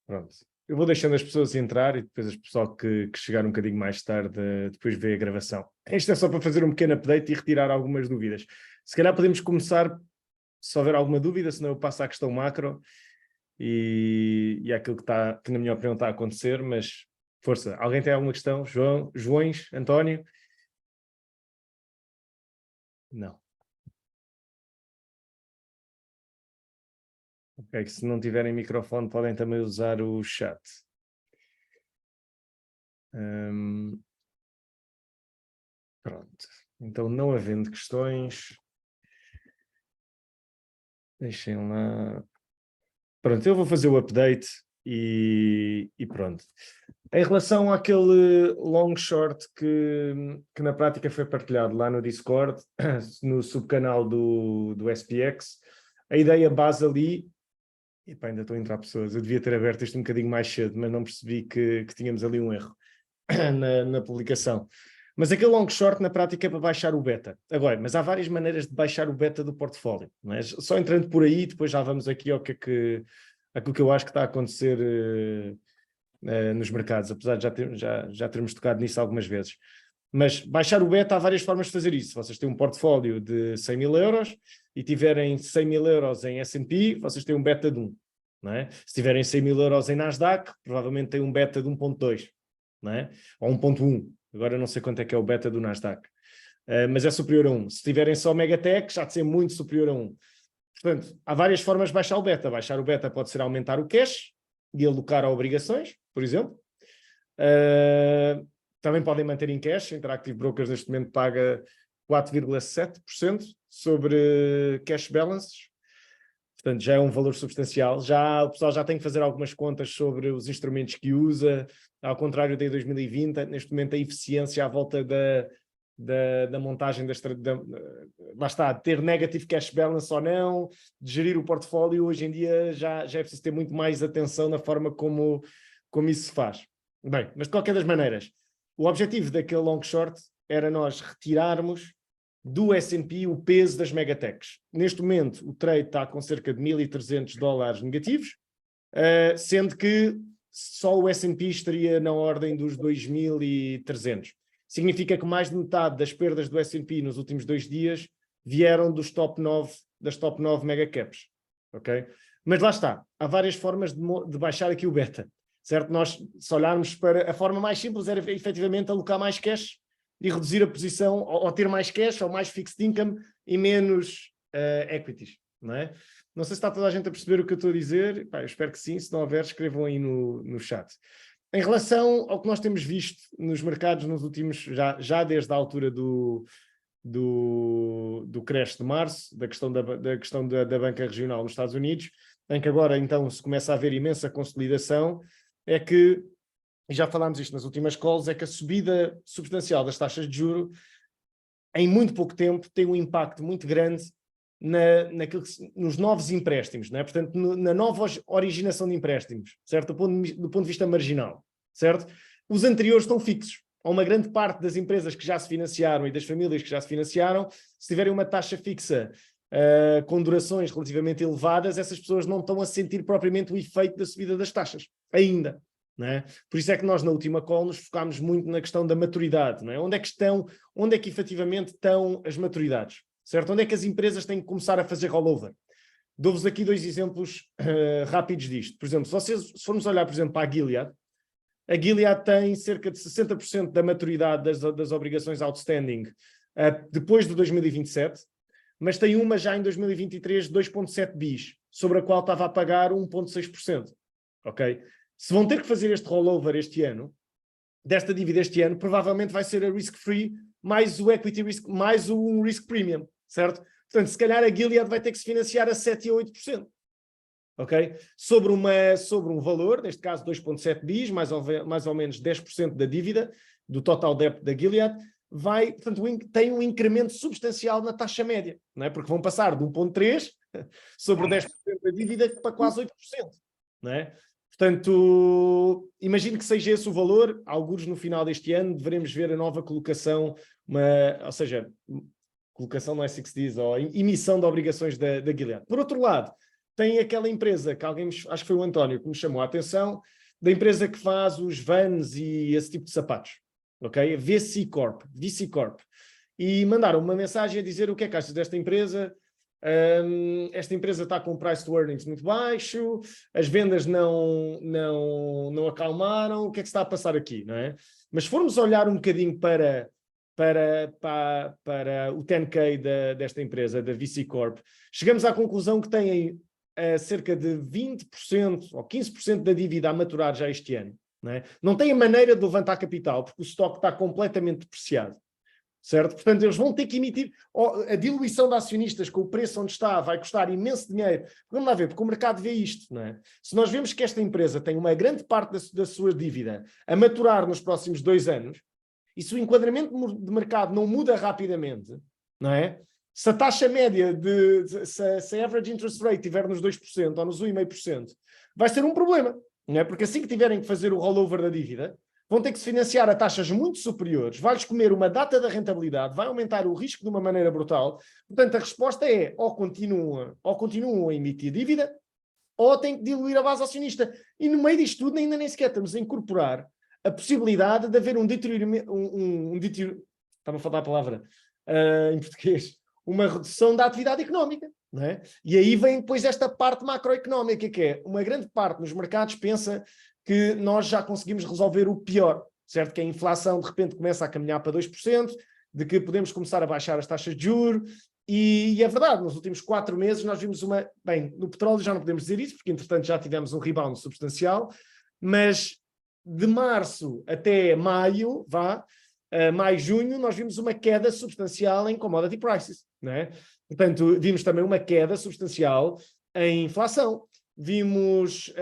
Pronto. Eu vou deixando as pessoas entrar e depois as pessoas que chegar um bocadinho mais tarde depois vê a gravação. Isto é só para fazer um pequeno update e retirar algumas dúvidas. Se calhar podemos começar, se houver alguma dúvida, senão eu passo à questão macro e àquilo que na minha opinião está a acontecer, mas força. Alguém tem alguma questão? Joões? António? Não. Ok, se não tiverem microfone podem também usar o chat. Pronto. Então, não havendo questões, deixem lá. Pronto, eu vou fazer o update e pronto. Em relação àquele long short que na prática foi partilhado lá no Discord, no subcanal do SPX, a ideia base ali. Epá, ainda estão a entrar pessoas. Eu devia ter aberto isto um bocadinho mais cedo, mas não percebi que tínhamos ali um erro na publicação. Mas aquele long short na prática é para baixar o beta. Agora, mas há várias maneiras de baixar o beta do portfólio. Não é? Só entrando por aí, depois já vamos aqui ao aquilo que eu acho que está a acontecer nos mercados, apesar de já termos tocado nisso algumas vezes. Mas baixar o beta, há várias formas de fazer isso. Vocês têm um portfólio de 100 mil euros e tiverem 100 mil euros em S&P, vocês têm um beta de 1. Não é? Se tiverem 100 mil euros em Nasdaq, provavelmente têm um beta de 1.2, não é? Ou 1.1. Agora não sei quanto é que é o beta do Nasdaq. Mas é superior a 1. Se tiverem só Megatech, já de ser muito superior a 1. Portanto, há várias formas de baixar o beta. Baixar o beta pode ser aumentar o cash e alocar a obrigações, por exemplo. Também podem manter em cash. A Interactive Brokers neste momento paga 4,7% sobre cash balances. Portanto, já é um valor substancial. O pessoal já tem que fazer algumas contas sobre os instrumentos que usa. Ao contrário de 2020, neste momento a eficiência à volta da montagem lá está, ter negative cash balance ou não, de gerir o portfólio, hoje em dia já é preciso ter muito mais atenção na forma como isso se faz. Bem, mas de qualquer das maneiras, o objetivo daquele long short era nós retirarmos do S&P o peso das megatechs. Neste momento o trade está com cerca de $1.300 negativos, sendo que só o S&P estaria na ordem dos 2.300. Significa que mais de metade das perdas do S&P nos últimos 2 dias vieram das top 9 megacaps. Okay? Mas lá está, há várias formas de baixar aqui o beta. Certo? Nós, se olharmos para a forma mais simples, era efetivamente alocar mais cash e reduzir a posição, ou ter mais cash, ou mais fixed income e menos equities. Não é? Não sei se está toda a gente a perceber o que eu estou a dizer. Pá, eu espero que sim. Se não houver, escrevam aí no chat. Em relação ao que nós temos visto nos mercados nos últimos, já desde a altura do crash de março, da questão da banca regional nos Estados Unidos, em que agora então se começa a haver imensa consolidação, é que, e já falámos isto nas últimas calls, é que a subida substancial das taxas de juros em muito pouco tempo tem um impacto muito grande nos novos empréstimos, não é? Portanto, na nova originação de empréstimos, certo? Do ponto de vista marginal, certo? Os anteriores estão fixos. Há uma grande parte das empresas que já se financiaram e das famílias que já se financiaram, se tiverem uma taxa fixa com durações relativamente elevadas, essas pessoas não estão a sentir propriamente o efeito da subida das taxas, ainda. Não é? Por isso é que nós na última call nos focámos muito na questão da maturidade. Não é? Onde é que efetivamente estão as maturidades? Certo? Onde é que as empresas têm que começar a fazer rollover? Dou-vos aqui 2 exemplos rápidos disto. Por exemplo, se formos olhar, por exemplo, para a Gilead tem cerca de 60% da maturidade das obrigações outstanding depois de 2027, mas tem uma já em 2023 de 2,7 bis, sobre a qual estava a pagar 1,6%. Ok? Se vão ter que fazer este rollover este ano, desta dívida este ano, provavelmente vai ser a risk-free mais o equity risk, mais um risk premium, certo? Portanto, se calhar a Gilead vai ter que se financiar a 7 ou 8%. Ok? Sobre um valor, neste caso 2,7 bis, mais ou menos 10% da dívida, do total debt da Gilead, portanto, tem um incremento substancial na taxa média, não é? Porque vão passar de 1,3 sobre 10% da dívida para quase 8%, não é? Portanto, imagino que seja esse o valor. Alguns no final deste ano deveremos ver a nova colocação, ou seja, colocação não é 6 dias, ou emissão de obrigações da Gilead. Por outro lado, tem aquela empresa que acho que foi o António que me chamou a atenção, da empresa que faz os Vans e esse tipo de sapatos, ok? VC Corp. E mandaram uma mensagem a dizer o que é que achas desta empresa. Esta empresa está com um price to earnings muito baixo, as vendas não acalmaram, o que é que está a passar aqui, não é? Mas se formos olhar um bocadinho para o 10K desta empresa, da VC Corp, chegamos à conclusão que têm cerca de 20% ou 15% da dívida a maturar já este ano. Não é? Não têm a maneira de levantar capital, porque o estoque está completamente depreciado. Certo? Portanto, eles vão ter que emitir a diluição de acionistas com o preço onde está, vai custar imenso dinheiro. Vamos lá ver, porque o mercado vê isto, não é? Se nós vemos que esta empresa tem uma grande parte da sua dívida a maturar nos próximos 2 anos, e se o enquadramento de mercado não muda rapidamente, não é? Se a taxa média se a average interest rate estiver nos 2% ou nos 1,5%, vai ser um problema, não é? Porque assim que tiverem que fazer o rollover da dívida, vão ter que se financiar a taxas muito superiores, vai-lhes comer uma data da rentabilidade, vai aumentar o risco de uma maneira brutal. Portanto, a resposta é ou continuam a emitir dívida, ou têm que diluir a base acionista. E no meio disto tudo, ainda nem sequer estamos a incorporar a possibilidade de haver um deterioramento, estava a falar a palavra em português, uma redução da atividade económica. Não é? E aí vem depois esta parte macroeconómica, que é uma grande parte nos mercados pensa que nós já conseguimos resolver o pior, certo? Que a inflação de repente começa a caminhar para 2%, de que podemos começar a baixar as taxas de juros, e é verdade, nos últimos 4 meses nós vimos bem, no petróleo já não podemos dizer isso, porque entretanto já tivemos um rebound substancial, mas de março até maio, maio, junho, nós vimos uma queda substancial em commodity prices, não é? Portanto, vimos também uma queda substancial em inflação. Vimos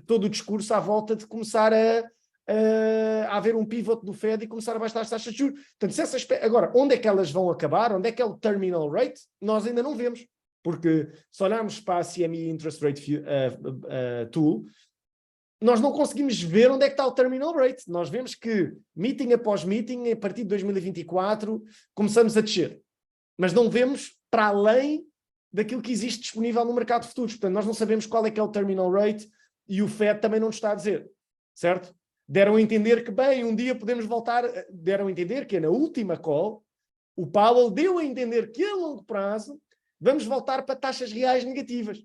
todo o discurso à volta de começar a haver um pivot do Fed e começar a baixar as taxas de juros. Portanto, agora, onde é que elas vão acabar? Onde é que é o terminal rate? Nós ainda não vemos. Porque se olharmos para a CME Interest Rate Tool, nós não conseguimos ver onde é que está o terminal rate. Nós vemos que, meeting após meeting, a partir de 2024, começamos a descer. Mas não vemos para além daquilo que existe disponível no mercado de futuros. Portanto, nós não sabemos qual é que é o terminal rate e o Fed também não nos está a dizer, certo? Deram a entender que, bem, um dia podemos voltar, deram a entender que na última call, o Powell deu a entender que a longo prazo vamos voltar para taxas reais negativas.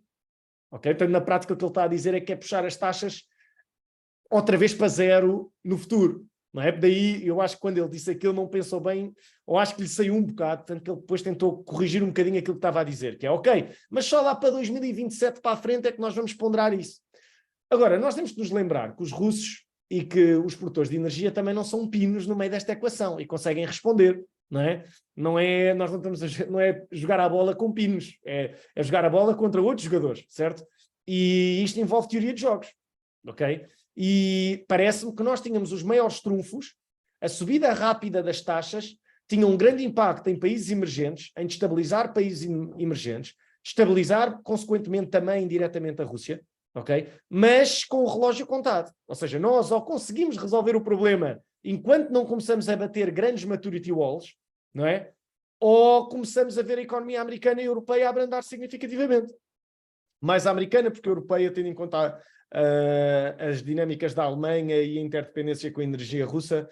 Ok? Portanto, na prática o que ele está a dizer é que é puxar as taxas outra vez para zero no futuro. Não é? Daí, eu acho que quando ele disse aquilo não pensou bem, ou acho que lhe saiu um bocado, tanto que ele depois tentou corrigir um bocadinho aquilo que estava a dizer, que é ok, mas só lá para 2027 para a frente é que nós vamos ponderar isso. Agora, nós temos que nos lembrar que os russos e que os produtores de energia também não são pinos no meio desta equação e conseguem responder, não é? Nós não estamos não é jogar a bola com pinos, é jogar a bola contra outros jogadores, certo? E isto envolve teoria de jogos, ok? E parece-me que nós tínhamos os maiores trunfos, a subida rápida das taxas tinha um grande impacto em países emergentes, em destabilizar países emergentes, estabilizar, consequentemente, também indiretamente a Rússia, ok? Mas com o relógio contado. Ou seja, nós ou conseguimos resolver o problema enquanto não começamos a bater grandes maturity walls, não é? Ou começamos a ver a economia americana e europeia a abrandar significativamente. Mais a americana, porque a europeia, tendo em conta as dinâmicas da Alemanha e a interdependência com a energia russa,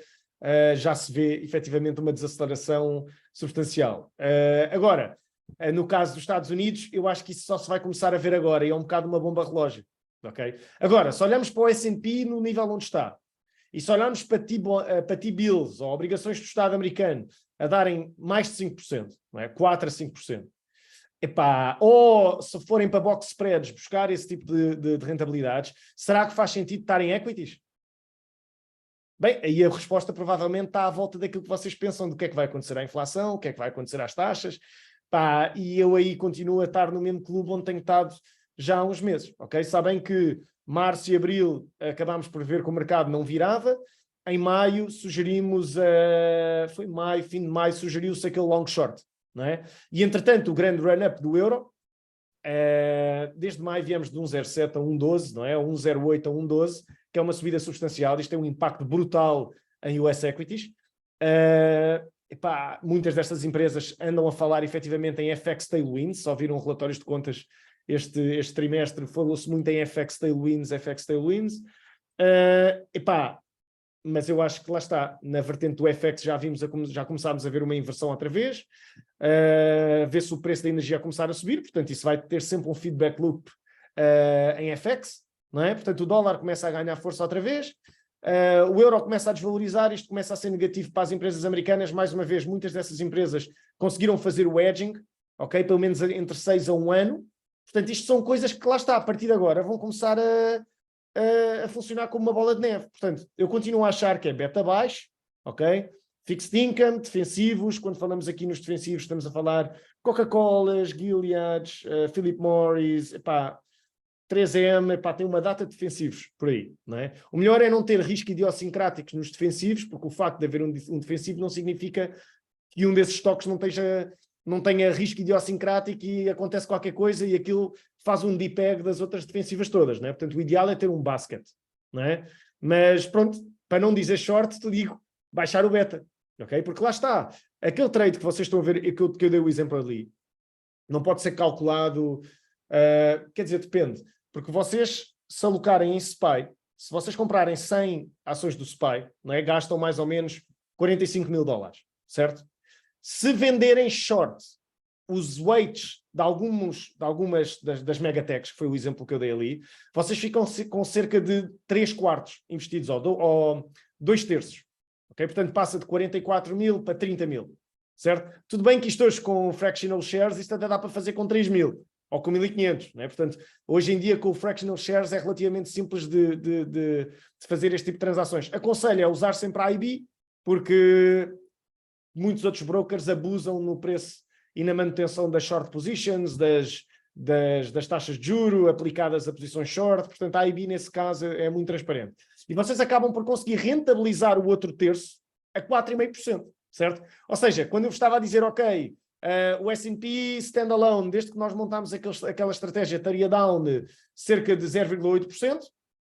já se vê efetivamente uma desaceleração substancial. Agora, no caso dos Estados Unidos, eu acho que isso só se vai começar a ver agora, e é um bocado uma bomba relógio. Okay? Agora, se olharmos para o S&P no nível onde está, e se olharmos para T-bills, ou obrigações do Estado americano, a darem mais de 5%, não é? 4 a 5%, epá, ou se forem para box spreads buscar esse tipo de rentabilidades, será que faz sentido estar em equities? Bem, aí a resposta provavelmente está à volta daquilo que vocês pensam do que é que vai acontecer à inflação, o que é que vai acontecer às taxas, pá, e eu aí continuo a estar no mesmo clube onde tenho estado já há uns meses, ok? Sabem que março e abril acabámos por ver que o mercado não virava, em maio sugerimos, foi maio, fim de maio, sugeriu-se aquele long short, não é? E entretanto o grande run-up do euro, desde maio viemos de 1,07 a 1,12, não é? 1,08 a 1,12, que é uma subida substancial. Isto tem um impacto brutal em US Equities. Muitas destas empresas andam a falar efetivamente em FX tailwinds, só viram relatórios de contas este trimestre falou-se muito em FX Tailwinds. Mas eu acho que lá está, na vertente do FX já começámos a ver uma inversão outra vez, vê-se o preço da energia a começar a subir, portanto isso vai ter sempre um feedback loop em FX, não é? Portanto o dólar começa a ganhar força outra vez, o euro começa a desvalorizar, isto começa a ser negativo para as empresas americanas. Mais uma vez, muitas dessas empresas conseguiram fazer o hedging, ok? Pelo menos entre 6 a 1 ano. Portanto, isto são coisas que lá está, a partir de agora, vão começar a funcionar como uma bola de neve. Portanto, eu continuo a achar que é beta baixo, ok? Fixed income, defensivos. Quando falamos aqui nos defensivos, estamos a falar Coca-Colas, Gileads, Philip Morris, 3M, tem uma data de defensivos por aí, não é? O melhor é não ter risco idiosincráticos nos defensivos, porque o facto de haver um defensivo não significa que um desses estoques não tenha risco idiosincrático e acontece qualquer coisa e aquilo faz um depeg das outras defensivas todas, não é? Portanto, o ideal é ter um basket, não é? Mas pronto, para não dizer short, te digo, baixar o beta, ok? Porque lá está, aquele trade que vocês estão a ver, que eu dei o exemplo ali, não pode ser calculado, quer dizer, depende. Porque vocês, se alocarem em SPY, se vocês comprarem 100 ações do SPY, não é, gastam mais ou menos $45.000, certo? Se venderem short os weights de algumas das megatechs, que foi o exemplo que eu dei ali, vocês ficam com cerca de 3/4 investidos, ou 2/3. Okay? Portanto, passa de 44.000 para 30.000, certo? Tudo bem que isto hoje com fractional shares, isto até dá para fazer com 3.000. Ou com 1.500, não é? Portanto, hoje em dia com o fractional shares é relativamente simples de fazer este tipo de transações. Aconselho a usar sempre a IB, porque muitos outros brokers abusam no preço e na manutenção das short positions, das taxas de juro aplicadas a posições short. Portanto, a IB nesse caso é muito transparente. E vocês acabam por conseguir rentabilizar o outro terço a 4,5%, certo? Ou seja, quando eu vos estava a dizer, ok, o S&P standalone, desde que nós montámos aquela estratégia, estaria down cerca de 0,8%,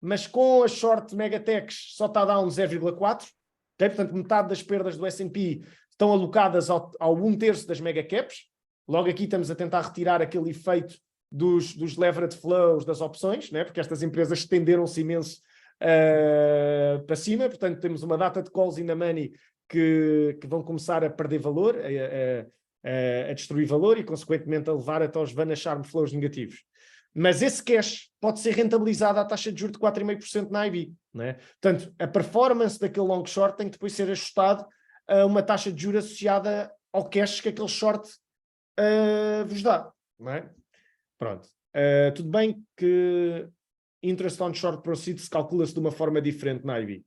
mas com as short megatechs só está down 0,4%, okay? Portanto, metade das perdas do S&P estão alocadas ao 1/3 das megacaps. Logo aqui estamos a tentar retirar aquele efeito dos leverage flows das opções, né? Porque estas empresas estenderam-se imenso para cima, portanto temos uma data de calls in the money que vão começar a perder valor, a destruir valor e, consequentemente, a levar até os Vanna Charm flows negativos. Mas esse cash pode ser rentabilizado à taxa de juros de 4,5% na IB. Né? Portanto, a performance daquele long short tem que depois ser ajustado a uma taxa de juros associada ao cash que aquele short vos dá. Não é? Pronto. Tudo bem que interest on short proceeds calcula-se de uma forma diferente na IB.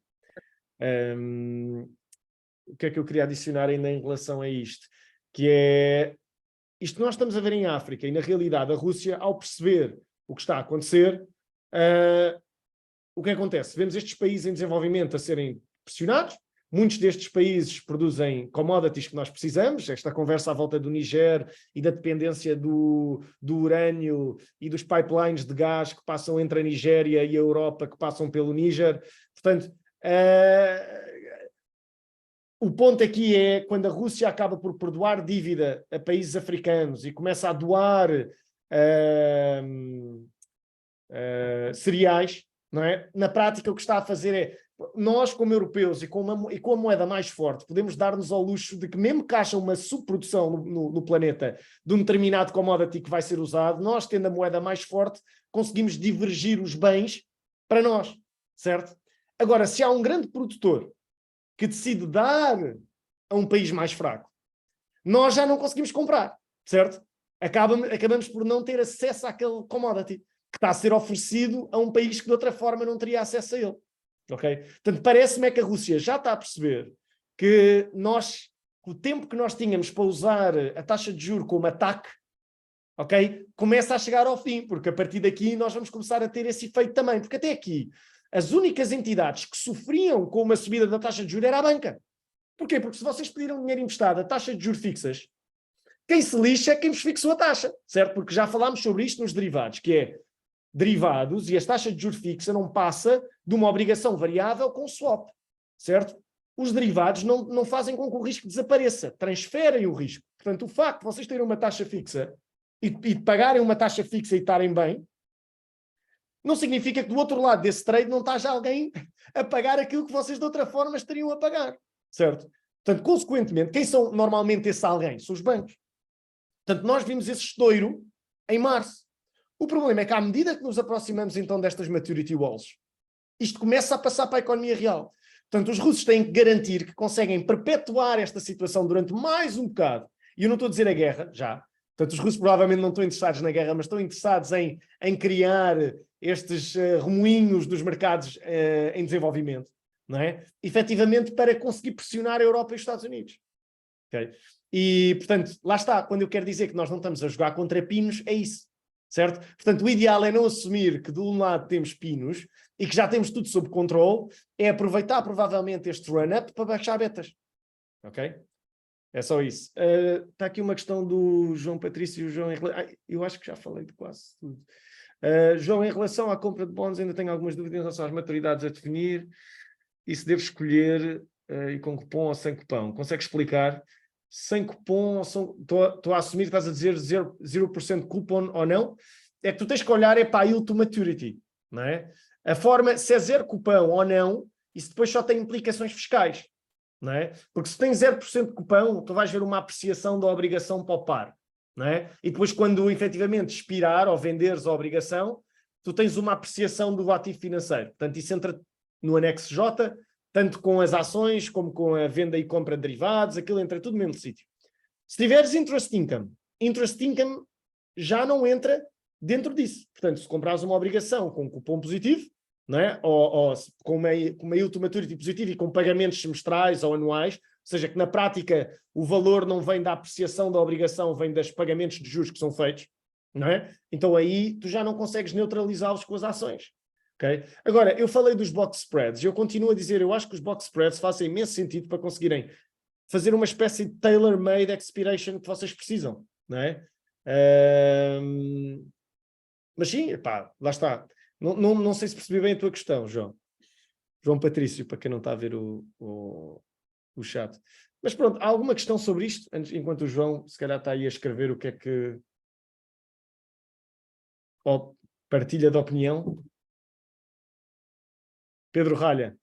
O que é que eu queria adicionar ainda em relação a isto? Que é isto que nós estamos a ver em África, e na realidade a Rússia, ao perceber o que está a acontecer, o que acontece? Vemos estes países em desenvolvimento a serem pressionados, muitos destes países produzem commodities que nós precisamos, esta conversa à volta do Niger e da dependência do urânio e dos pipelines de gás que passam entre a Nigéria e a Europa, que passam pelo Níger. Portanto, o ponto aqui é quando a Rússia acaba por perdoar dívida a países africanos e começa a doar cereais, não é? Na prática o que está a fazer é, nós como europeus e com a moeda mais forte, podemos dar-nos ao luxo de que mesmo que haja uma subprodução no planeta de um determinado commodity que vai ser usado, nós tendo a moeda mais forte, conseguimos divergir os bens para nós, certo? Agora, se há um grande produtor que decide dar a um país mais fraco, nós já não conseguimos comprar, certo? Acabamos por não ter acesso àquele commodity que está a ser oferecido a um país que de outra forma não teria acesso a ele, ok? Portanto, parece-me que a Rússia já está a perceber que o tempo que nós tínhamos para usar a taxa de juros como ataque, ok? Começa a chegar ao fim, porque a partir daqui nós vamos começar a ter esse efeito também, porque até aqui as únicas entidades que sofriam com uma subida da taxa de juros era a banca. Porquê? Porque se vocês pediram dinheiro emprestado a taxa de juros fixas, quem se lixa é quem vos fixou a taxa, certo? Porque já falámos sobre isto nos derivados, que é derivados e as taxas de juros fixa não passa de uma obrigação variável com swap, certo? Os derivados não fazem com que o risco desapareça, transferem o risco. Portanto, o facto de vocês terem uma taxa fixa e pagarem uma taxa fixa e estarem bem, não significa que do outro lado desse trade não esteja alguém a pagar aquilo que vocês de outra forma estariam a pagar, certo? Portanto, consequentemente, quem são normalmente esse alguém? São os bancos. Portanto, nós vimos esse estouro em março. O problema é que à medida que nos aproximamos então destas maturity walls, isto começa a passar para a economia real. Portanto, os russos têm que garantir que conseguem perpetuar esta situação durante mais um bocado. E eu não estou a dizer a guerra, já. Portanto, os russos provavelmente não estão interessados na guerra, mas estão interessados em criar estes remoinhos dos mercados em desenvolvimento, não é? Efetivamente para conseguir pressionar a Europa e os Estados Unidos. Okay? E, portanto, lá está, quando eu quero dizer que nós não estamos a jogar contra pinos, é isso, certo? Portanto, o ideal é não assumir que de um lado temos pinos e que já temos tudo sob controle, é aproveitar provavelmente este run-up para baixar betas, ok? É só isso. Está aqui uma questão do João Patrício e o João... eu acho que já falei de quase tudo. João, em relação à compra de bónus, ainda tenho algumas dúvidas em relação às maturidades a definir e se devo escolher e com cupom ou sem cupom. Consegue explicar? Sem cupom, estou a assumir que estás a dizer 0% cupom ou não? É que tu tens que olhar para a yield to maturity, não é? A forma, se é 0 cupom ou não, isso depois só tem implicações fiscais, não é? Porque se tens 0% de cupom, tu vais ver uma apreciação da obrigação para o par, não é? E depois quando efetivamente expirar ou venderes a obrigação, tu tens uma apreciação do ativo financeiro. Portanto, isso entra no anexo J, tanto com as ações como com a venda e compra de derivados, aquilo entra tudo no mesmo sítio. Se tiveres interest income já não entra dentro disso. Portanto, se comprares uma obrigação com cupom positivo, não é? ou com uma yield to maturity positiva e com pagamentos semestrais ou anuais, ou seja, que na prática o valor não vem da apreciação da obrigação, vem dos pagamentos de juros que são feitos, não é? Então aí tu já não consegues neutralizá-los com as ações. Okay? Agora, eu falei dos box spreads e eu continuo a dizer, eu acho que os box spreads fazem imenso sentido para conseguirem fazer uma espécie de tailor-made expiration que vocês precisam, não é? Mas sim, pá, lá está. Não sei se percebi bem a tua questão, João. João Patrício, para quem não está a ver o chat. Mas pronto, há alguma questão sobre isto? Enquanto o João, se calhar, está aí a escrever o que é que... Ou partilha de opinião. Pedro Ralha.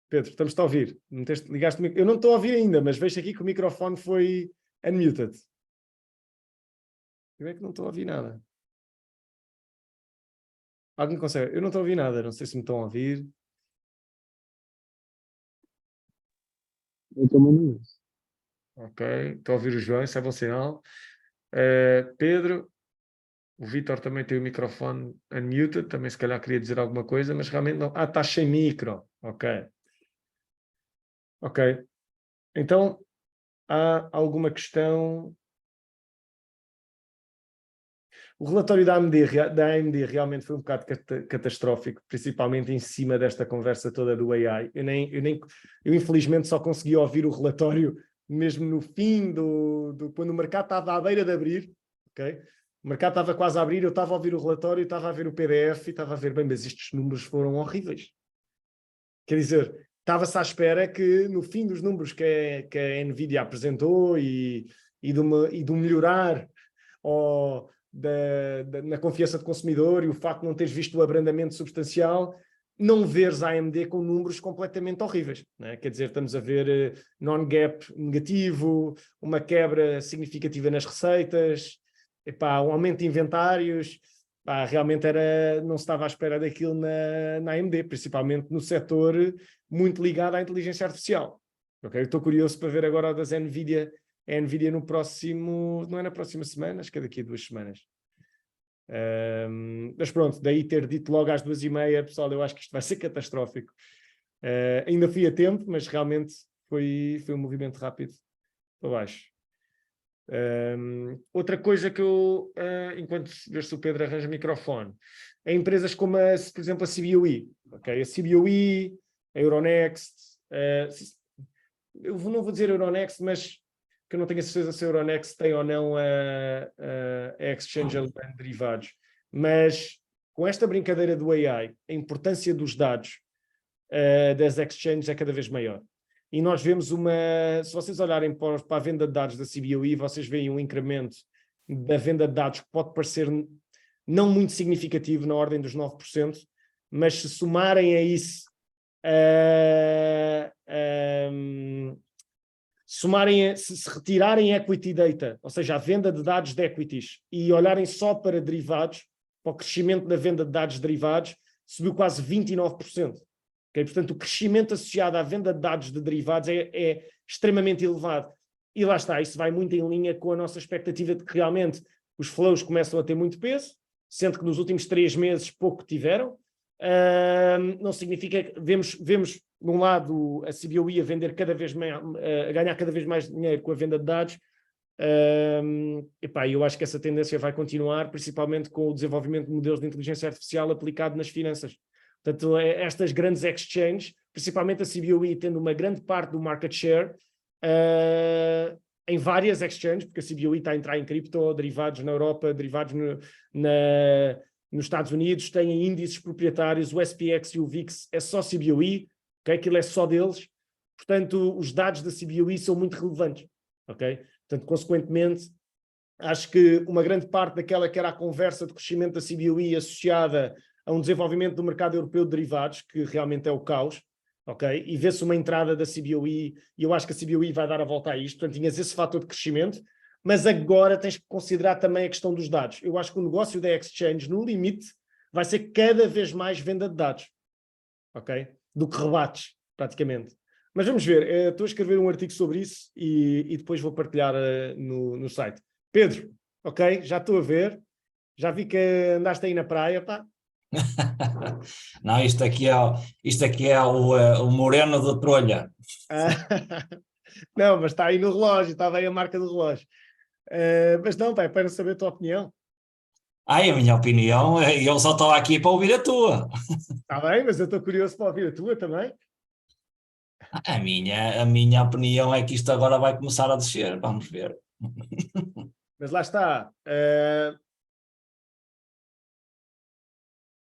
Pedro, estamos-te a ouvir. Ligaste eu não estou a ouvir ainda, mas vejo aqui que o microfone foi unmuted. Eu é que não estou a ouvir nada. Alguém consegue? Eu não estou a ouvir nada, não sei se me estão a ouvir. Eu também não. Ok, estou a ouvir o João, isso é bom sinal. Pedro, o Vítor também tem o microfone unmuted, também se calhar queria dizer alguma coisa, mas realmente não. Ah, está sem micro. Ok. Ok. Então, há alguma questão? O relatório da AMD realmente foi um bocado catastrófico, principalmente em cima desta conversa toda do AI. Eu infelizmente só consegui ouvir o relatório mesmo no fim quando o mercado estava à beira de abrir, ok? O mercado estava quase a abrir, eu estava a ouvir o relatório, estava a ver o PDF e estava a ver, bem, mas estes números foram horríveis. Quer dizer, estava-se à espera que no fim dos números que a NVIDIA apresentou e do melhorar na confiança do consumidor e o facto de não teres visto o abrandamento substancial, não veres a AMD com números completamente horríveis. Né? Quer dizer, estamos a ver non-GAAP negativo, uma quebra significativa nas receitas, um aumento de inventários. Realmente não se estava à espera daquilo na AMD, principalmente no setor muito ligado à inteligência artificial. Okay? Estou curioso para ver agora das NVIDIA no próximo, não é na próxima semana, acho que é daqui a 2 semanas. Mas pronto, daí ter dito logo às 2h30, pessoal, eu acho que isto vai ser catastrófico. Ainda fui a tempo, mas realmente foi um movimento rápido para baixo. Outra coisa que eu, enquanto ver se o Pedro arranja microfone, é empresas como, por exemplo, a CBOE. Okay? A CBOE, a Euronext, eu não vou dizer Euronext, mas que eu não tenho a certeza se a Euronext tem ou não a Exchange Alemã de Derivados. Mas com esta brincadeira do AI, a importância dos dados das exchanges é cada vez maior. e nós vemos se vocês olharem para a venda de dados da CBOE, vocês veem um incremento da venda de dados que pode parecer não muito significativo, na ordem dos 9%, mas se somarem a isso, se retirarem equity data, ou seja, a venda de dados de equities, e olharem só para derivados, para o crescimento da venda de dados derivados, subiu quase 29%. Okay? Portanto, o crescimento associado à venda de dados de derivados é extremamente elevado. E lá está, isso vai muito em linha com a nossa expectativa de que realmente os flows começam a ter muito peso, sendo que nos últimos 3 meses pouco tiveram. Não significa que vemos de um lado a CBOE a vender cada vez mais, a ganhar cada vez mais dinheiro com a venda de dados. Eu acho que essa tendência vai continuar, principalmente com o desenvolvimento de modelos de inteligência artificial aplicado nas finanças. Portanto, estas grandes exchanges, principalmente a CBOE tendo uma grande parte do market share em várias exchanges, porque a CBOE está a entrar em cripto, derivados na Europa, derivados nos Estados Unidos, têm índices proprietários, o SPX e o VIX é só CBOE, okay? Aquilo é só deles. Portanto, os dados da CBOE são muito relevantes. Okay? Portanto, consequentemente, acho que uma grande parte daquela que era a conversa de crescimento da CBOE associada a um desenvolvimento do mercado europeu de derivados, que realmente é o caos, ok? E vê-se uma entrada da CBOE, e eu acho que a CBOE vai dar a volta a isto, portanto tinhas esse fator de crescimento, mas agora tens que considerar também a questão dos dados. Eu acho que o negócio da exchange, no limite, vai ser cada vez mais venda de dados, ok? Do que rebates, praticamente. Mas vamos ver, estou a escrever um artigo sobre isso e depois vou partilhar no site. Pedro, ok? Já estou a ver, já vi que andaste aí na praia, pá. Não, isto aqui é o Moreno de Trolha. Não, mas está aí no relógio, está aí a marca do relógio. Mas não, pá, é para saber a tua opinião. A minha opinião, eu só estou aqui para ouvir a tua. Está bem, mas eu estou curioso para ouvir a tua também. A minha opinião é que isto agora vai começar a descer, vamos ver. Mas lá está.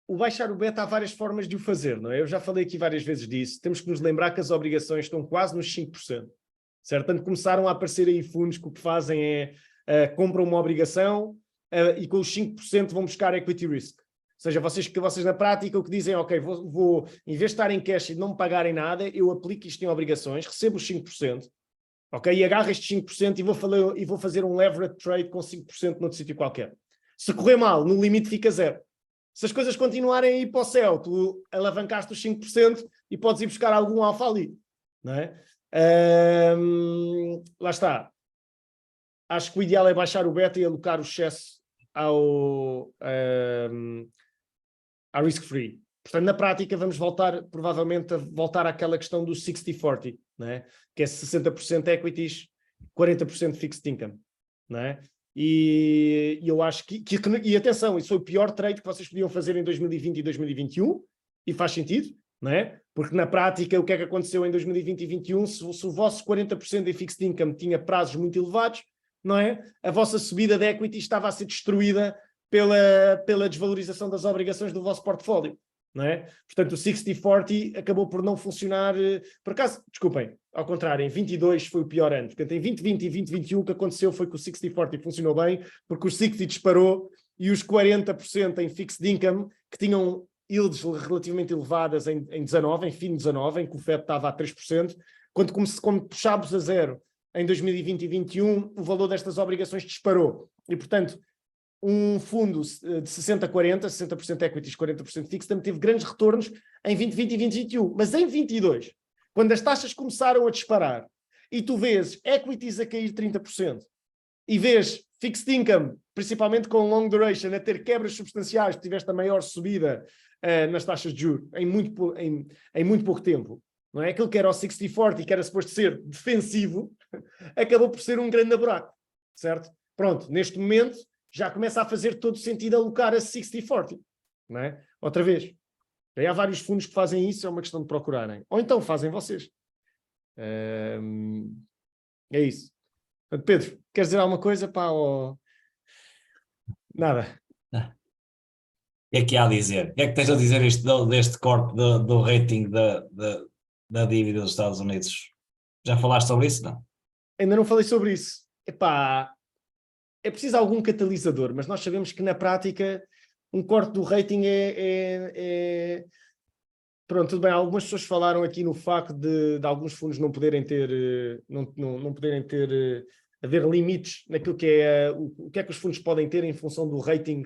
O baixar o beta há várias formas de o fazer, não é? Eu já falei aqui várias vezes disso. Temos que nos lembrar que as obrigações estão quase nos 5%. Certo? Portanto, começaram a aparecer aí fundos que o que fazem é compram uma obrigação e com os 5% vão buscar equity risk. Ou seja, vocês na prática o que dizem, ok, vou em vez de estar em cash e não me pagarem nada, eu aplico isto em obrigações, recebo os 5%, ok? E agarro estes 5% e vou fazer um leverage trade com 5% noutro sítio qualquer. Se correr mal, no limite fica 0. Se as coisas continuarem a ir para o céu, tu alavancaste os 5% e podes ir buscar algum alfa ali, não é? Lá está. Acho que o ideal é baixar o beta e alocar o excesso ao risk-free. Portanto, na prática, vamos provavelmente voltar àquela questão do 60-40, não é? Que é 60% equities, 40% fixed income, não é? E eu acho e atenção, isso foi o pior trade que vocês podiam fazer em 2020 e 2021, e faz sentido, não é? Porque na prática, o que é que aconteceu em 2020 e 2021? Se o vosso 40% em fixed income tinha prazos muito elevados, não é? A vossa subida de equity estava a ser destruída pela desvalorização das obrigações do vosso portfólio, não é? Portanto, o 60-40 acabou por não funcionar. Por acaso, desculpem, ao contrário, em 22 foi o pior ano. Portanto, em 2020 e 2021 o que aconteceu foi que o 60-40 funcionou bem, porque o 60 disparou e os 40% em fixed income, que tinham yields relativamente elevadas em fim de 19, em que o FED estava a 3%, quando puxámos a 0 em 2020 e 2021, o valor destas obrigações disparou. E, portanto, um fundo de 60-40, 60% equities, 40% fixed, também teve grandes retornos em 2020 e 2021. Mas em 22, quando as taxas começaram a disparar e tu vês equities a cair 30% e vês fixed income, principalmente com long duration, a ter quebras substanciais, porque tiveste a maior subida nas taxas de juros em muito pouco tempo, não é? Aquilo que era o 60-40, que era suposto ser defensivo, acabou por ser um grande buraco, certo? Pronto, neste momento já começa a fazer todo sentido alocar a 60-40, não é? Outra vez. Há vários fundos que fazem isso, é uma questão de procurarem. Ou então fazem vocês. É isso. Pedro, queres dizer alguma coisa? Pá, ou... Nada. O que é que há a dizer? O que é que tens a dizer deste corte do rating da dívida dos Estados Unidos? Já falaste sobre isso, não? Ainda não falei sobre isso. Epá, é preciso algum catalisador, mas nós sabemos que na prática um corte do rating Pronto, tudo bem. Algumas pessoas falaram aqui no facto de alguns fundos não poderem ter, não poderem ter, haver limites naquilo que é o que é que os fundos podem ter em função do rating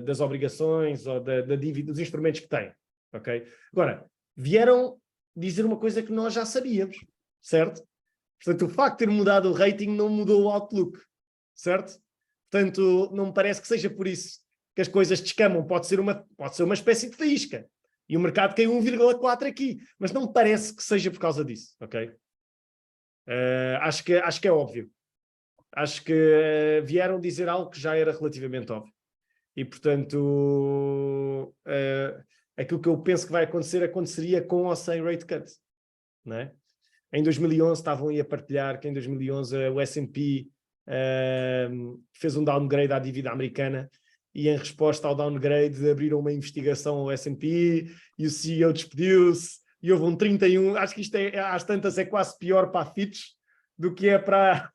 das obrigações ou da dívida, dos instrumentos que têm. Ok? Agora, vieram dizer uma coisa que nós já sabíamos, certo? Portanto, o facto de ter mudado o rating não mudou o outlook, certo? Portanto, não me parece que seja por isso que as coisas descamam. Pode ser uma espécie de faísca. E o mercado caiu 1,4 aqui. Mas não me parece que seja por causa disso, ok? Acho que é óbvio. Acho que vieram dizer algo que já era relativamente óbvio. E, portanto, aquilo que eu penso que vai acontecer aconteceria com ou sem rate cut. Não é? Em 2011 estavam aí a partilhar que em 2011 o S&P fez um downgrade à dívida americana e em resposta ao downgrade abriram uma investigação ao S&P e o CEO despediu-se e houve um 31, acho que isto às tantas é quase pior para a Fitch do que é para,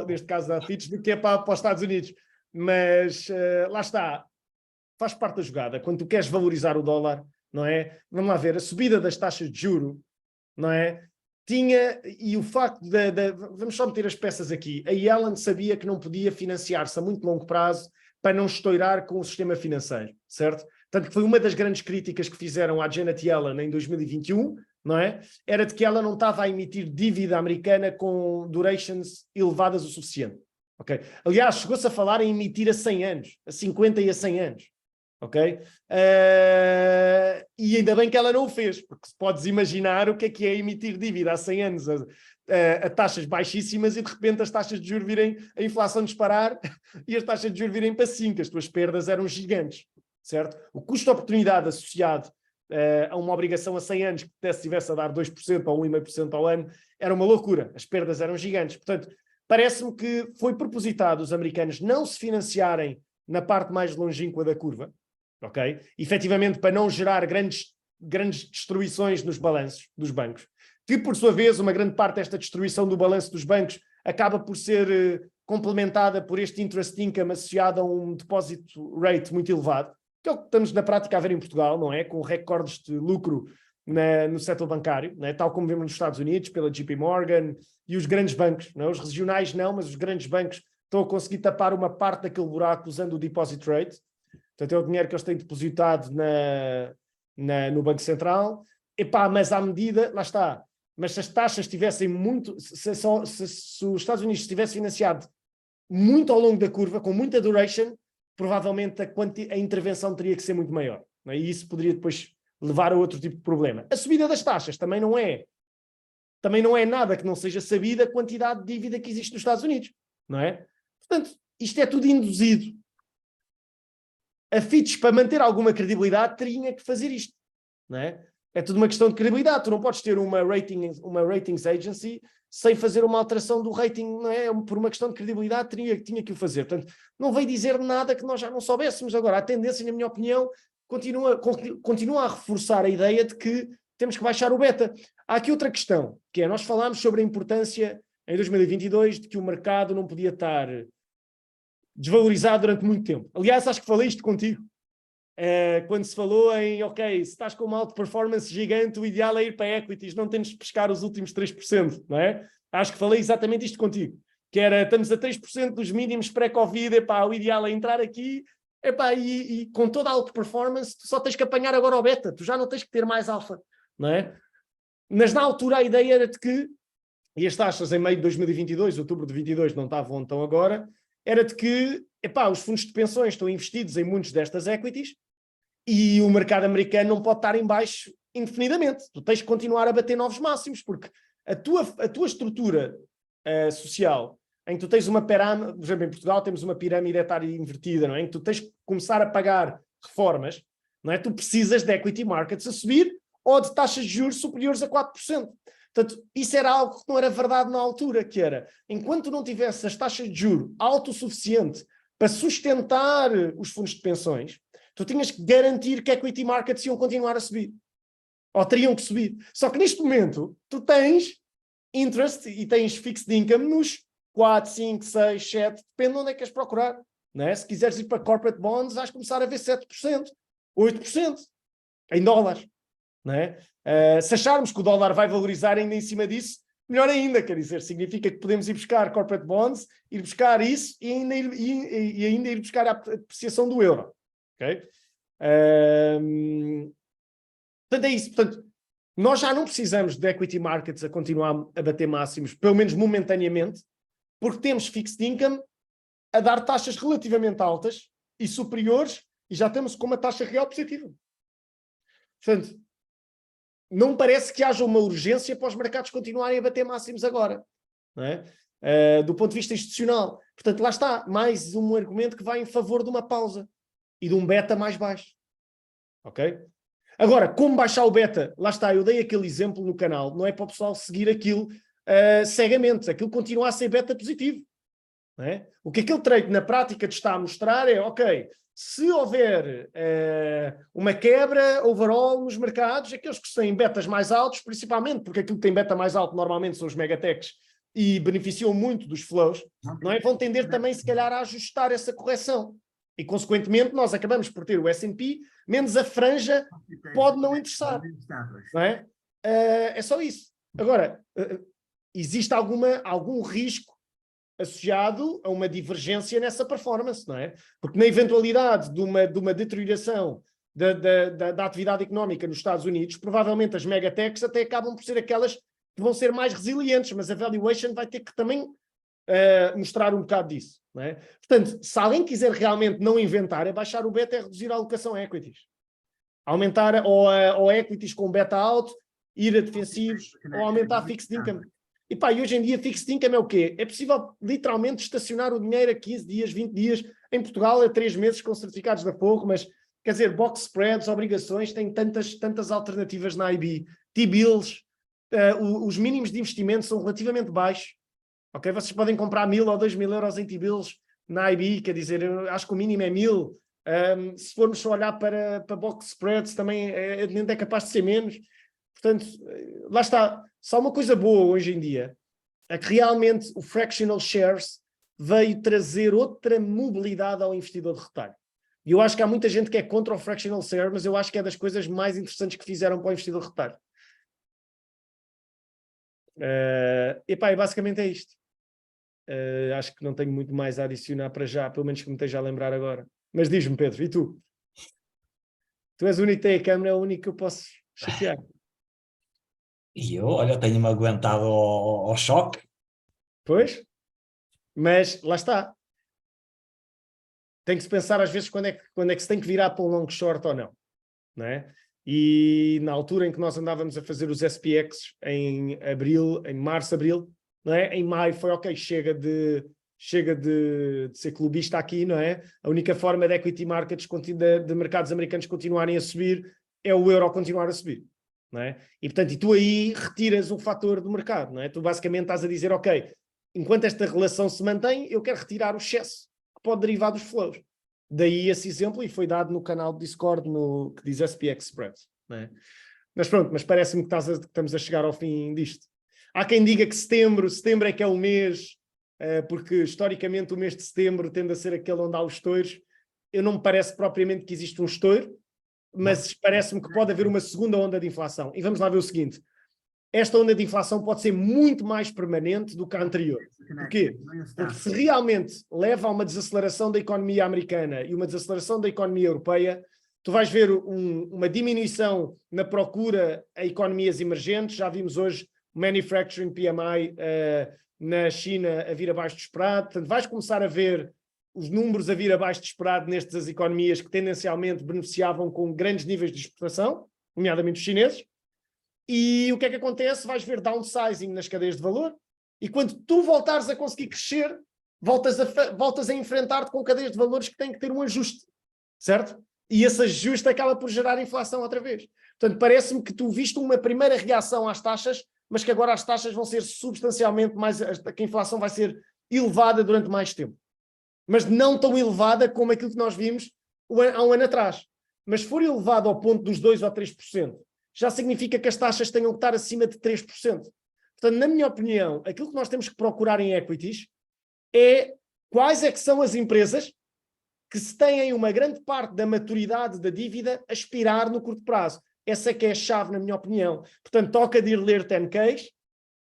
neste caso a Fitch, do que é para os Estados Unidos. Mas lá está, faz parte da jogada. Quando tu queres valorizar o dólar, não é? Vamos lá ver, a subida das taxas de juro, não é? E o facto vamos só meter as peças aqui, a Yellen sabia que não podia financiar-se a muito longo prazo para não estourar com o sistema financeiro, certo? Tanto que foi uma das grandes críticas que fizeram à Janet Yellen em 2021, não é? Era de que ela não estava a emitir dívida americana com durations elevadas o suficiente, ok? Aliás, chegou-se a falar em emitir a 100 anos, a 50 e a 100 anos. Ok? E ainda bem que ela não o fez, porque podes imaginar o que é emitir dívida há 100 anos a taxas baixíssimas e de repente as taxas de juros virem, a inflação disparar e as taxas de juros virem para 5, as tuas perdas eram gigantes, certo? O custo de oportunidade associado a uma obrigação a 100 anos que estivesse a dar 2% ou 1,5% ao ano era uma loucura, as perdas eram gigantes. Portanto, parece-me que foi propositado os americanos não se financiarem na parte mais longínqua da curva, ok? Efetivamente para não gerar grandes destruições nos balanços dos bancos, que por sua vez uma grande parte desta destruição do balanço dos bancos acaba por ser complementada por este interest income associado a um depósito rate muito elevado, que é o que estamos na prática a ver em Portugal, não é? Com recordes de lucro no setor bancário, não é? Tal como vemos nos Estados Unidos, pela JP Morgan e os grandes bancos, não é? Os regionais não, mas os grandes bancos estão a conseguir tapar uma parte daquele buraco usando o deposit rate. Portanto, é o dinheiro que eles têm depositado no Banco Central. Epá, mas à medida, lá está, mas se as taxas tivessem muito, se os Estados Unidos tivessem financiado muito ao longo da curva, com muita duration, provavelmente a intervenção teria que ser muito maior. Não é? E isso poderia depois levar a outro tipo de problema. A subida das taxas também não é nada que não seja sabida a quantidade de dívida que existe nos Estados Unidos. Não é? Portanto, isto é tudo induzido. A Fitch, para manter alguma credibilidade, teria que fazer isto. Não é? É tudo uma questão de credibilidade. Tu não podes ter uma ratings agency sem fazer uma alteração do rating, não é? Por uma questão de credibilidade, tinha que o fazer. Portanto, não veio dizer nada que nós já não soubéssemos. Agora, a tendência, na minha opinião, continua a reforçar a ideia de que temos que baixar o beta. Há aqui outra questão, que é, nós falámos sobre a importância, em 2022, de que o mercado não podia estar desvalorizado durante muito tempo. Aliás, acho que falei isto contigo. Quando se falou em, ok, se estás com uma alta performance gigante, o ideal é ir para equities, não tens de pescar os últimos 3%, não é? Acho que falei exatamente isto contigo. Que era, estamos a 3% dos mínimos pré-Covid, epá, o ideal é entrar aqui, epá, e com toda a alta performance, tu só tens que apanhar agora o beta, tu já não tens que ter mais alfa, não é? Mas na altura a ideia era de que, e as taxas em meio de 2022, outubro de 2022 não estavam onde estão agora, era de que, epá, os fundos de pensões estão investidos em muitos destas equities e o mercado americano não pode estar em baixo indefinidamente. Tu tens que continuar a bater novos máximos, porque a tua estrutura social, em que tu tens uma pirâmide, por exemplo, em Portugal temos uma pirâmide etária invertida, não é? Em que tu tens que começar a pagar reformas, não é? Tu precisas de equity markets a subir ou de taxas de juros superiores a 4%. Portanto, isso era algo que não era verdade na altura, que era, enquanto não tivesse as taxas de juros alto o suficiente para sustentar os fundos de pensões, tu tinhas que garantir que equity markets iam continuar a subir. Ou teriam que subir. Só que neste momento, tu tens interest e tens fixed income nos 4, 5, 6, 7, depende de onde é que queres procurar. Não é? Se quiseres ir para corporate bonds, vais começar a ver 7%, 8% em dólares. Não é? Se acharmos que o dólar vai valorizar ainda em cima disso, melhor ainda, quer dizer, significa que podemos ir buscar corporate bonds, ir buscar isso e ainda ir buscar a apreciação do euro. Okay? Portanto, é isso. Portanto, nós já não precisamos de equity markets a continuar a bater máximos, pelo menos momentaneamente, porque temos fixed income a dar taxas relativamente altas e superiores e já estamos com uma taxa real positiva. Portanto, não parece que haja uma urgência para os mercados continuarem a bater máximos agora, não é? Do ponto de vista institucional. Portanto, lá está, mais um argumento que vai em favor de uma pausa e de um beta mais baixo. Ok? Agora, como baixar o beta? Lá está, eu dei aquele exemplo no canal, não é para o pessoal seguir aquilo cegamente, aquilo continua a ser beta positivo. Não é? O que aquele trade na prática te está a mostrar é, ok, se houver uma quebra overall nos mercados, aqueles que têm betas mais altos, principalmente porque aquilo que tem beta mais alto normalmente são os megatechs e beneficiam muito dos flows, não é? Vão tender também se calhar a ajustar essa correção. E consequentemente nós acabamos por ter o S&P, menos a franja pode não interessar. Não é? É só isso. Agora, existe algum risco associado a uma divergência nessa performance, não é? Porque na eventualidade de uma deterioração da atividade económica nos Estados Unidos, provavelmente as megatechs até acabam por ser aquelas que vão ser mais resilientes, mas a valuation vai ter que também mostrar um bocado disso, não é? Portanto, se alguém quiser realmente não inventar, é baixar o beta e reduzir a alocação a equities. Aumentar ou equities com beta alto, ir a defensivos, ou aumentar fixed income. E pá, e hoje em dia fixed income é o quê? É possível literalmente estacionar o dinheiro a 15 dias, 20 dias, em Portugal a 3 meses com certificados da Forro, mas quer dizer, box spreads, obrigações, tem tantas alternativas na IB, T-bills, os mínimos de investimento são relativamente baixos, ok? Vocês podem comprar 1.000 ou 2.000 euros em T-bills na IB, quer dizer, eu acho que o mínimo é 1.000, se formos só olhar para box spreads também é capaz de ser menos. Portanto, lá está. Só uma coisa boa hoje em dia é que realmente o fractional shares veio trazer outra mobilidade ao investidor de retalho. E eu acho que há muita gente que é contra o fractional share, mas eu acho que é das coisas mais interessantes que fizeram para o investidor de retalho. E basicamente é isto. Acho que não tenho muito mais a adicionar para já, pelo menos que me esteja a lembrar agora. Mas diz-me, Pedro, e tu? Tu és o único que tem a câmera, é o único que eu posso chatear. E eu, olha, tenho-me aguentado ao choque. Pois, mas lá está. Tem que se pensar às vezes quando é que se tem que virar para um long short ou não, não é? E na altura em que nós andávamos a fazer os SPX em março, abril, não é? Em maio foi ok, chega de ser clubista aqui, não é? A única forma de equity markets, de mercados americanos continuarem a subir é o euro continuar a subir. Não é? E portanto, tu aí retiras um fator do mercado, não é? Tu basicamente estás a dizer, ok, enquanto esta relação se mantém, eu quero retirar o excesso que pode derivar dos flows. Daí esse exemplo, e foi dado no canal do Discord, que diz SPX Spreads. Não é? Mas pronto, mas parece-me que estamos a chegar ao fim disto. Há quem diga que setembro é que é o mês, porque historicamente o mês de setembro tende a ser aquele onde há os estouros. Eu não me parece propriamente que existe um estouro, mas parece-me que pode haver uma segunda onda de inflação. E vamos lá ver o seguinte. Esta onda de inflação pode ser muito mais permanente do que a anterior. Porquê? Porque se realmente leva a uma desaceleração da economia americana e uma desaceleração da economia europeia, tu vais ver uma diminuição na procura a economias emergentes. Já vimos hoje o Manufacturing PMI na China a vir abaixo do esperado. Portanto, vais começar a ver os números a vir abaixo de esperado nestas economias que tendencialmente beneficiavam com grandes níveis de exportação, nomeadamente os chineses. E o que é que acontece? Vais ver downsizing nas cadeias de valor e quando tu voltares a conseguir crescer, voltas a enfrentar-te com cadeias de valores que têm que ter um ajuste, certo? E esse ajuste acaba por gerar inflação outra vez. Portanto, parece-me que tu viste uma primeira reação às taxas, mas que agora as taxas vão ser substancialmente mais, que a inflação vai ser elevada durante mais tempo. Mas não tão elevada como aquilo que nós vimos há um ano atrás. Mas se for elevado ao ponto dos 2% ou 3%, já significa que as taxas tenham que estar acima de 3%. Portanto, na minha opinião, aquilo que nós temos que procurar em equities é quais é que são as empresas que se têm uma grande parte da maturidade da dívida a expirar no curto prazo. Essa é que é a chave, na minha opinião. Portanto, toca de ir ler 10Ks.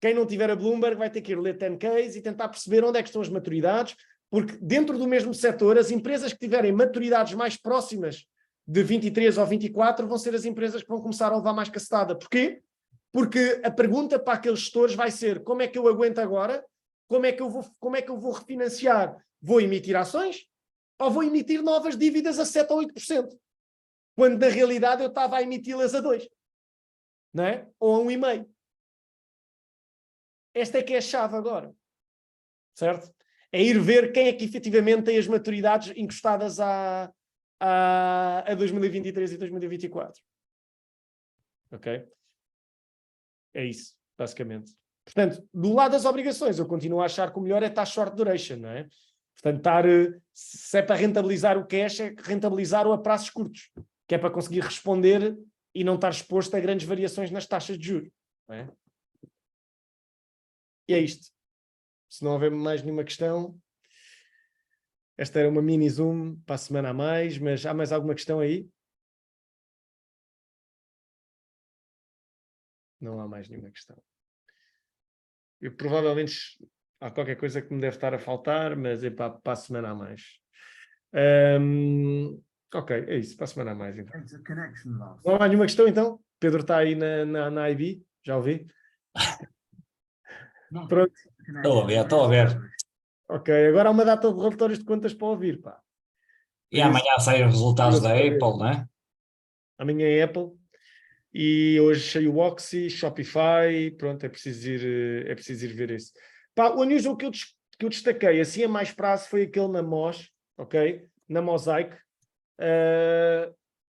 Quem não tiver a Bloomberg vai ter que ir ler 10Ks e tentar perceber onde é que estão as maturidades, porque dentro do mesmo setor, as empresas que tiverem maturidades mais próximas de 23 ou 24 vão ser as empresas que vão começar a levar mais cacetada. Porquê? Porque a pergunta para aqueles gestores vai ser: como é que eu aguento agora? Como é que eu vou refinanciar? Vou emitir ações ou vou emitir novas dívidas a 7 ou 8%? Quando na realidade eu estava a emiti-las a 2%, não é? Ou a 1,5%. Esta é que é a chave agora, certo? É ir ver quem é que efetivamente tem as maturidades encostadas a 2023 e 2024. Ok? É isso, basicamente. Portanto, do lado das obrigações, eu continuo a achar que o melhor é estar short duration, não é? Portanto, se é para rentabilizar o cash, é rentabilizar-o a prazos curtos, que é para conseguir responder e não estar exposto a grandes variações nas taxas de juros. Não é? E é isto. Se não houver mais nenhuma questão, esta era uma mini Zoom para a semana a mais, mas há mais alguma questão aí? Não há mais nenhuma questão. Eu provavelmente há qualquer coisa que me deve estar a faltar, mas é para a semana a mais. Ok, é isso, para a semem a mais então. Não há mais nenhuma questão então? Pedro está aí na IB, já ouvi? Pronto. Estou a ver. Ok, agora há uma data de relatórios de contas para ouvir, pá. E amanhã saem os resultados da Apple, não é? Amanhã é Apple. E hoje saiu o Oxy, Shopify, pronto, é preciso ir ver isso. Pá, o unusual que eu destaquei, assim a mais prazo, foi aquele na MOS, ok? Na Mosaic,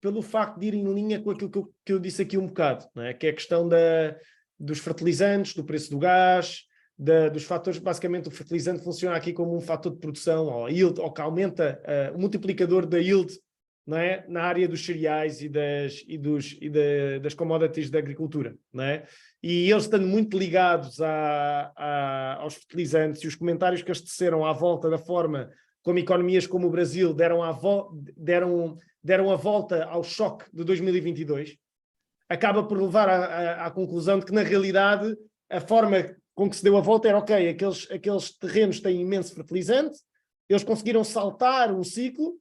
pelo facto de ir em linha com aquilo que eu disse aqui um bocado, não é? Que é a questão dos fertilizantes, do preço do gás, dos fatores, basicamente o fertilizante funciona aqui como um fator de produção, ou yield, ou que aumenta o multiplicador da yield, não é? Na área dos cereais e das commodities da agricultura, não é? E eles estando muito ligados aos fertilizantes e os comentários que eles teceram à volta da forma como economias como o Brasil deram a volta ao choque de 2022, acaba por levar à conclusão de que, na realidade, a forma com que se deu a volta era ok, aqueles terrenos têm imenso fertilizante, eles conseguiram saltar um ciclo,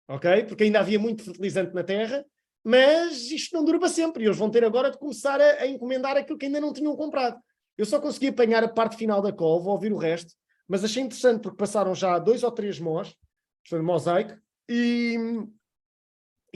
ok? Porque ainda havia muito fertilizante na terra, mas isto não dura para sempre. E eles vão ter agora de começar a encomendar aquilo que ainda não tinham comprado. Eu só consegui apanhar a parte final da call, vou ouvir o resto, mas achei interessante porque passaram já 2 ou 3 MOS, portanto, Mosaic, e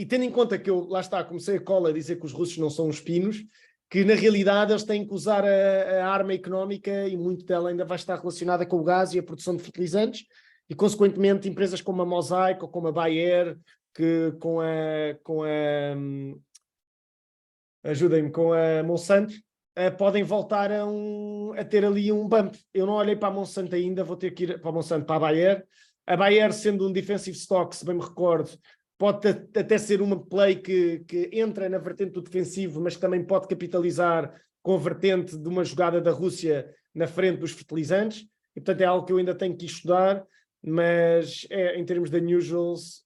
tendo em conta que eu, lá está, comecei a call a dizer que os russos não são os pinos, que na realidade eles têm que usar a arma económica e muito dela ainda vai estar relacionada com o gás e a produção de fertilizantes, e consequentemente empresas como a Mosaic ou como a Bayer, que com a Monsanto, podem voltar a ter ali um bump. Eu não olhei para a Monsanto ainda, vou ter que ir para a Monsanto, para a Bayer. A Bayer, sendo um defensive stock, se bem me recordo, pode até ser uma play que entra na vertente do defensivo, mas que também pode capitalizar com a vertente de uma jogada da Rússia na frente dos fertilizantes. E, portanto, é algo que eu ainda tenho que estudar, mas em termos de unusuals,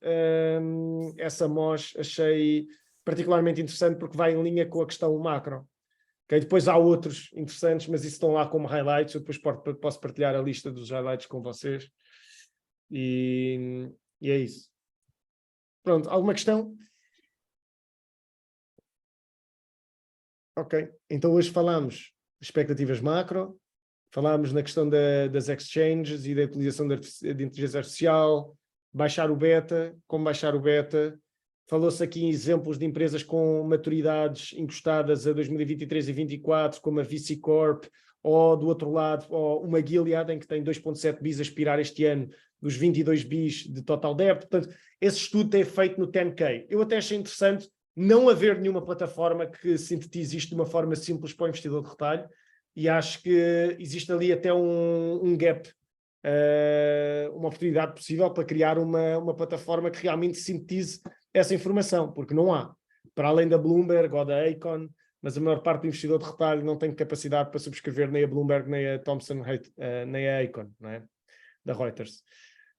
essa MOS achei particularmente interessante porque vai em linha com a questão macro. Okay? Depois há outros interessantes, mas isso estão lá como highlights. Eu depois posso partilhar a lista dos highlights com vocês. E é isso. Pronto, alguma questão? Ok, então hoje falamos de expectativas macro, falámos na questão das exchanges e da utilização de inteligência artificial, baixar o beta, como baixar o beta. Falou-se aqui em exemplos de empresas com maturidades encostadas a 2023 e 2024, como a VC Corp, ou do outro lado, ou uma Gilead, em que tem 2,7 bis a expirar este ano, dos 22 bis de total debt. Portanto, esse estudo é feito no 10K. Eu até achei interessante não haver nenhuma plataforma que sintetize isto de uma forma simples para o investidor de retalho, e acho que existe ali até um gap, uma oportunidade possível para criar uma plataforma que realmente sintetize essa informação, porque não há. Para além da Bloomberg ou da Acon, mas a maior parte do investidor de retalho não tem capacidade para subscrever nem a Bloomberg, nem a Thomson, nem a Econ, não é? Da Reuters.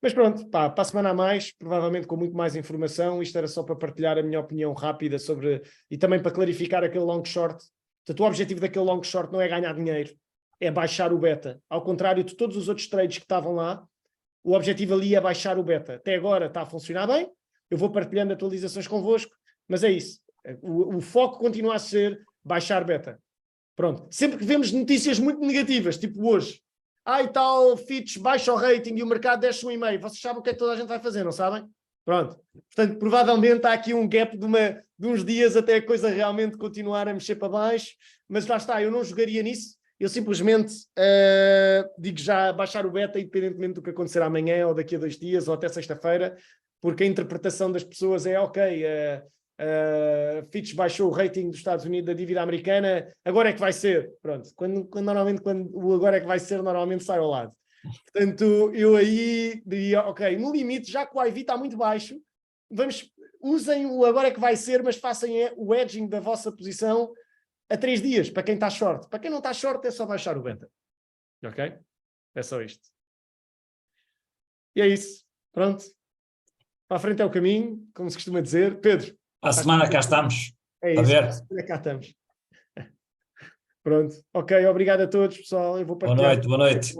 Mas pronto, pá, para a semana a mais, provavelmente com muito mais informação. Isto era só para partilhar a minha opinião rápida sobre, e também para clarificar aquele long short. Portanto, o objetivo daquele long short não é ganhar dinheiro, é baixar o beta. Ao contrário de todos os outros trades que estavam lá, o objetivo ali é baixar o beta. Até agora está a funcionar bem, eu vou partilhando atualizações convosco, mas é isso. O foco continua a ser baixar beta. Pronto. Sempre que vemos notícias muito negativas, tipo hoje, e tal, Fitch baixa o rating e o mercado desce 1,5. Vocês sabem o que é que toda a gente vai fazer, não sabem? Pronto. Portanto, provavelmente há aqui um gap de uns dias até a coisa realmente continuar a mexer para baixo, mas lá está, eu não jogaria nisso. Eu simplesmente digo já baixar o beta, independentemente do que acontecer amanhã ou daqui a 2 dias ou até sexta-feira, porque a interpretação das pessoas é ok, Fitch baixou o rating dos Estados Unidos da dívida americana, agora é que vai ser. Pronto, normalmente quando o agora é que vai ser, normalmente sai ao lado. Portanto, eu aí diria, ok, no limite, já que o IV está muito baixo, usem o agora é que vai ser, mas façam o edging da vossa posição a 3 dias, para quem está short. Para quem não está short, é só baixar o beta. Ok? É só isto. E é isso. Pronto. Para a frente é o caminho, como se costuma dizer. Pedro. A semana cá estamos. É A isso. ver. A semana cá estamos. Pronto. Ok, obrigado a todos, pessoal. Eu vou Boa partilhar noite, boa noite.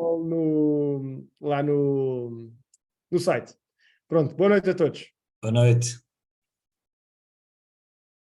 lá no site. Pronto, boa noite a todos. Boa noite.